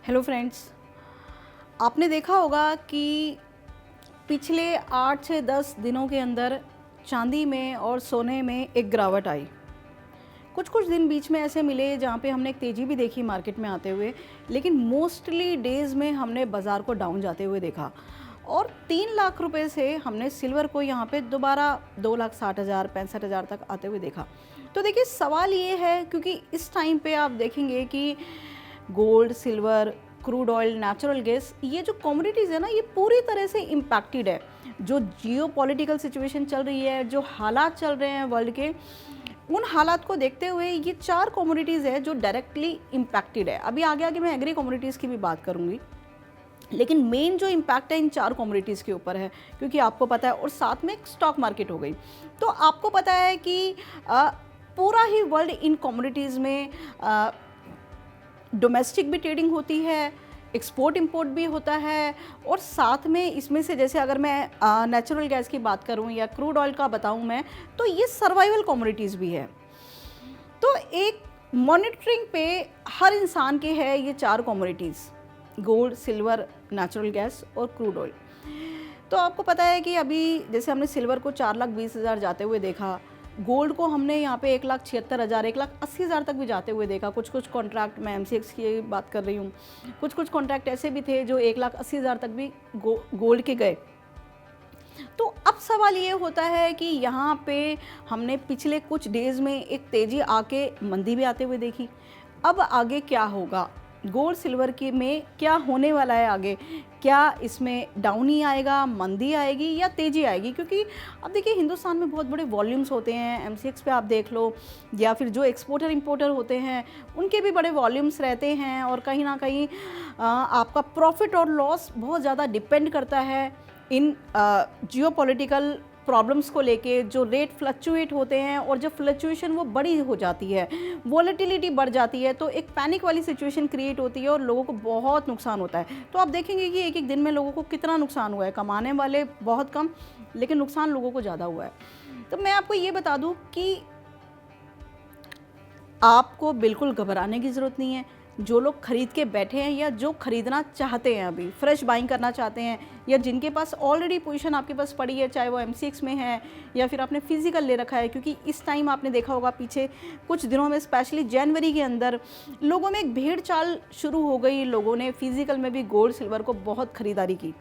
Hello friends, आपने देखा होगा कि पिछले 8 से 10 दिनों के अंदर चांदी में और सोने में एक गिरावट आई। कुछ कुछ दिन बीच में ऐसे मिले जहाँ पे हमने एक तेज़ी भी देखी मार्केट में आते हुए, लेकिन मोस्टली डेज़ में हमने बाज़ार को डाउन जाते हुए देखा और 3 लाख रुपए से हमने सिल्वर को यहाँ पे दोबारा 2,60,000 65,000 तक आते हुए देखा। तो देखिए सवाल ये है, क्योंकि इस टाइम पे आप देखेंगे कि gold, silver, crude oil, natural gas, ये जो कमोडिटीज़ है ना, ये पूरी तरह से इम्पैक्टेड है। जो जियो पॉलिटिकल सिचुएशन चल रही है, जो हालात चल रहे हैं वर्ल्ड के, उन हालात को देखते हुए ये 4 कमोडिटीज़ है जो डायरेक्टली इम्पैक्टेड है। अभी आगे आगे मैं एग्री कमोडिटीज़ की भी बात करूँगी, लेकिन मेन जो इम्पैक्ट है इन 4 कमोडिटीज़ के ऊपर है, क्योंकि आपको पता है, और साथ में एक स्टॉक मार्केट हो गई। तो आपको पता है कि पूरा ही वर्ल्ड इन कमोडिटीज़ में डोमेस्टिक भी ट्रेडिंग होती है, एक्सपोर्ट इंपोर्ट भी होता है, और साथ में इसमें से जैसे अगर मैं नेचुरल गैस की बात करूं या क्रूड ऑयल का बताऊं मैं, तो ये सर्वाइवल कमोडिटीज़ भी है। तो एक मॉनिटरिंग पे हर इंसान के है ये 4 commodities, gold, silver, natural gas और क्रूड ऑयल। तो आपको पता है कि अभी जैसे हमने सिल्वर को 4,20,000 जाते हुए देखा, गोल्ड को हमने यहाँ पे 1,76,000 1,80,000 तक भी जाते हुए देखा। कुछ कुछ कॉन्ट्रैक्ट, मैं MCX की बात कर रही हूँ, कुछ कुछ कॉन्ट्रैक्ट ऐसे भी थे जो 1,80,000 तक भी गोल्ड के गए। तो अब सवाल ये होता है कि यहाँ पे हमने पिछले कुछ डेज़ में एक तेज़ी आके मंदी भी आते हुए देखी। अब आगे क्या होगा, गोल्ड सिल्वर की में क्या होने वाला है आगे? क्या इसमें डाउन ही आएगा, मंदी आएगी या तेज़ी आएगी? क्योंकि अब देखिए हिंदुस्तान में बहुत बड़े वॉल्यूम्स होते हैं, MCX पे आप देख लो, या फिर जो एक्सपोर्टर इंपोर्टर होते हैं उनके भी बड़े वॉल्यूम्स रहते हैं, और कहीं ना कहीं आपका प्रॉफिट और लॉस बहुत ज़्यादा डिपेंड करता है इन जियोपॉलिटिकल प्रॉब्लम्स को लेके। जो रेट फ्लक्चुएट होते हैं, और जब फ्लक्चुएशन वो बड़ी हो जाती है, वॉलेटिलिटी बढ़ जाती है, तो एक पैनिक वाली सिचुएशन क्रिएट होती है और लोगों को बहुत नुकसान होता है। तो आप देखेंगे कि एक एक दिन में लोगों को कितना नुकसान हुआ है, कमाने वाले बहुत कम, लेकिन नुकसान लोगों को ज़्यादा हुआ है। तो मैं आपको ये बता दूँ कि आपको बिल्कुल घबराने की ज़रूरत नहीं है। जो लोग खरीद के बैठे हैं या जो खरीदना चाहते हैं, अभी फ्रेश बाइंग करना चाहते हैं, या जिनके पास ऑलरेडी पोजीशन आपके पास पड़ी है, चाहे वो MCX में है या फिर आपने फिजिकल ले रखा है, क्योंकि इस टाइम आपने देखा होगा पीछे कुछ दिनों में, स्पेशली जनवरी के अंदर, लोगों में एक भेड़ चाल शुरू हो गई। लोगों ने फिजिकल में भी गोल्ड सिल्वर को बहुत खरीदारी की,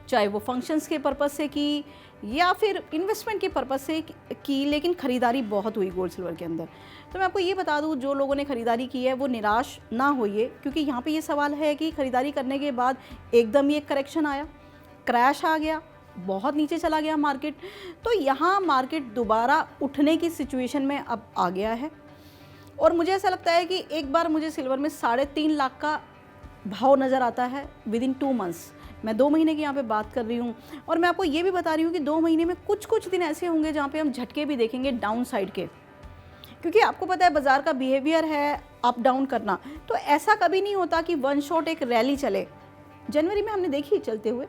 चाहे वो फंक्शंस के पर्पज़ से की या फिर इन्वेस्टमेंट के पर्पज़ से की, लेकिन ख़रीदारी बहुत हुई गोल्ड सिल्वर के अंदर। तो मैं आपको ये बता दूं, जो लोगों ने ख़रीदारी की है वो निराश ना होइए, क्योंकि यहाँ पे ये सवाल है कि ख़रीदारी करने के बाद एकदम ही एक करेक्शन आया, क्रैश आ गया, बहुत नीचे चला गया मार्केट, तो यहाँ मार्केट दोबारा उठने की सिचुएशन में अब आ गया है। और मुझे ऐसा लगता है कि एक बार मुझे सिल्वर में 3.5 लाख का भाव नज़र आता है विदिन 2 मंथ्स। मैं 2 महीने की यहाँ पे बात कर रही हूँ, और मैं आपको ये भी बता रही हूँ कि 2 महीने में कुछ कुछ दिन ऐसे होंगे जहाँ पे हम झटके भी देखेंगे डाउन साइड के, क्योंकि आपको पता है बाज़ार का बिहेवियर है अप डाउन करना। तो ऐसा कभी नहीं होता कि वन शॉट एक रैली चले। जनवरी में हमने देखी चलते हुए,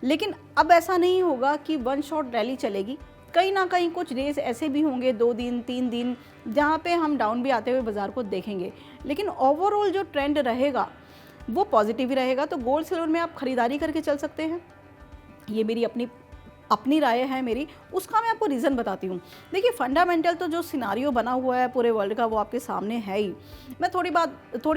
लेकिन अब ऐसा नहीं होगा कि वन शॉट रैली चलेगी। कहीं ना कहीं कुछ डेज ऐसे भी होंगे, 2 दिन 3 दिन, जहाँ पे हम डाउन भी आते हुए बाज़ार को देखेंगे, लेकिन ओवरऑल जो ट्रेंड रहेगा वो पॉजिटिव ही रहेगा। तो गोल्ड सिल्वर में आप खरीदारी करके चल सकते हैं, ये मेरी अपनी राय है मेरी। उसका मैं आपको रीज़न बताती हूँ। देखिए फंडामेंटल तो जो सिनारियो बना हुआ है पूरे वर्ल्ड का, वो आपके सामने है ही। मैं थोड़ी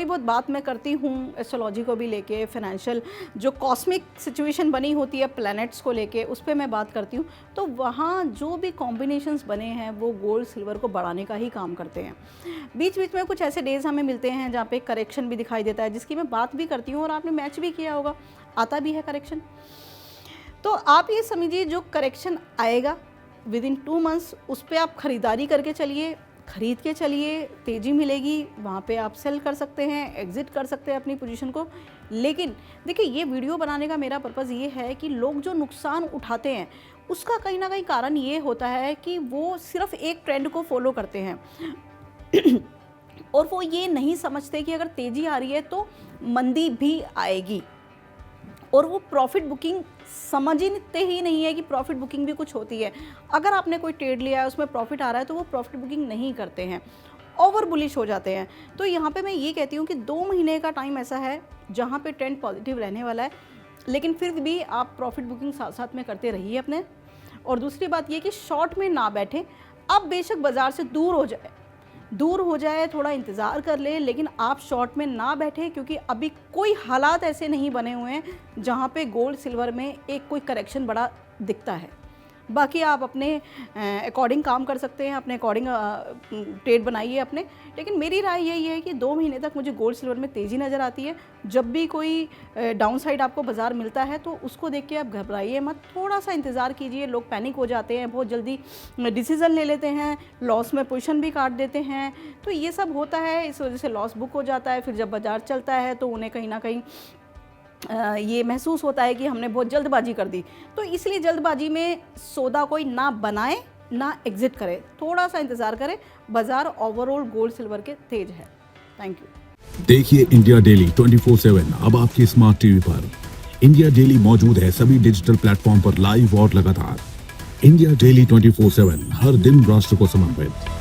बहुत बात मैं करती हूँ एस्ट्रोलॉजी को भी लेके, फाइनेंशियल जो कॉस्मिक सिचुएशन बनी होती है प्लैनेट्स को लेके, उस पर मैं बात करती हूँ। तो वहाँ जो भी कॉम्बिनेशंस बने हैं वो गोल्ड सिल्वर को बढ़ाने का ही काम करते हैं। बीच बीच में कुछ ऐसे डेज हमें मिलते हैं जहाँ पे करेक्शन भी दिखाई देता है, जिसकी मैं बात भी करती हूँ, और आपने मैच भी किया होगा, आता भी है करेक्शन। तो आप ये समझिए, जो करेक्शन आएगा विदिन 2 मंथ्स, उस पर आप ख़रीदारी करके चलिए, ख़रीद के चलिए, तेज़ी मिलेगी, वहाँ पे आप सेल कर सकते हैं, एग्ज़िट कर सकते हैं अपनी पोजीशन को। लेकिन देखिए ये वीडियो बनाने का मेरा पर्पज़ ये है कि लोग जो नुकसान उठाते हैं उसका कहीं ना कहीं कारण ये होता है कि वो सिर्फ एक ट्रेंड को फॉलो करते हैं और वो ये नहीं समझते कि अगर तेज़ी आ रही है तो मंदी भी आएगी, और वो प्रॉफिट बुकिंग समझते ही नहीं है कि प्रॉफिट बुकिंग भी कुछ होती है। अगर आपने कोई ट्रेड लिया है, उसमें प्रॉफिट आ रहा है, तो वो प्रॉफिट बुकिंग नहीं करते हैं। ओवर बुलिश हो जाते हैं। तो यहाँ पे मैं ये कहती हूँ कि 2 महीने का टाइम ऐसा है जहाँ पे ट्रेंड पॉजिटिव रहने वाला है, लेकिन फिर भी आप प्रॉफिट बुकिंग साथ साथ में करते रहिए अपने। और दूसरी बात ये कि शॉर्ट में ना बैठें। अब बेशक बाज़ार से दूर हो जाए, थोड़ा इंतज़ार कर ले, लेकिन आप शॉर्ट में ना बैठें, क्योंकि अभी कोई हालात ऐसे नहीं बने हुए हैं जहाँ पे गोल्ड सिल्वर में एक कोई करेक्शन बड़ा दिखता है। बाकी आप अपने अकॉर्डिंग काम कर सकते हैं, अपने अकॉर्डिंग ट्रेड बनाइए अपने। लेकिन मेरी राय यही है कि 2 महीने तक मुझे गोल्ड सिल्वर में तेज़ी नज़र आती है। जब भी कोई डाउन साइड आपको बाज़ार मिलता है तो उसको देख के आप घबराइए मत, थोड़ा सा इंतज़ार कीजिए। लोग पैनिक हो जाते हैं, बहुत जल्दी डिसीज़न ले लेते हैं, लॉस में पोजीशन भी काट देते हैं, तो ये सब होता है। इस वजह से लॉस बुक हो जाता है। फिर जब बाज़ार चलता है तो उन्हें कहीं ना कहीं ये महसूस होता है कि हमने बहुत जल्दबाजी कर दी। तो इसलिए जल्दबाजी में सौदा कोई ना बनाए ना एग्जिट करे, थोड़ा सा इंतज़ार करें। बाज़ार ओवरऑल गोल्ड सिल्वर के तेज है। Thank you. देखिए इंडिया डेली 24/7 अब आपकी स्मार्ट टीवी पर। इंडिया डेली मौजूद है सभी डिजिटल प्लेटफॉर्म पर लाइव और लगातार। इंडिया डेली 24/7 हर दिन राष्ट्र को समर्पित।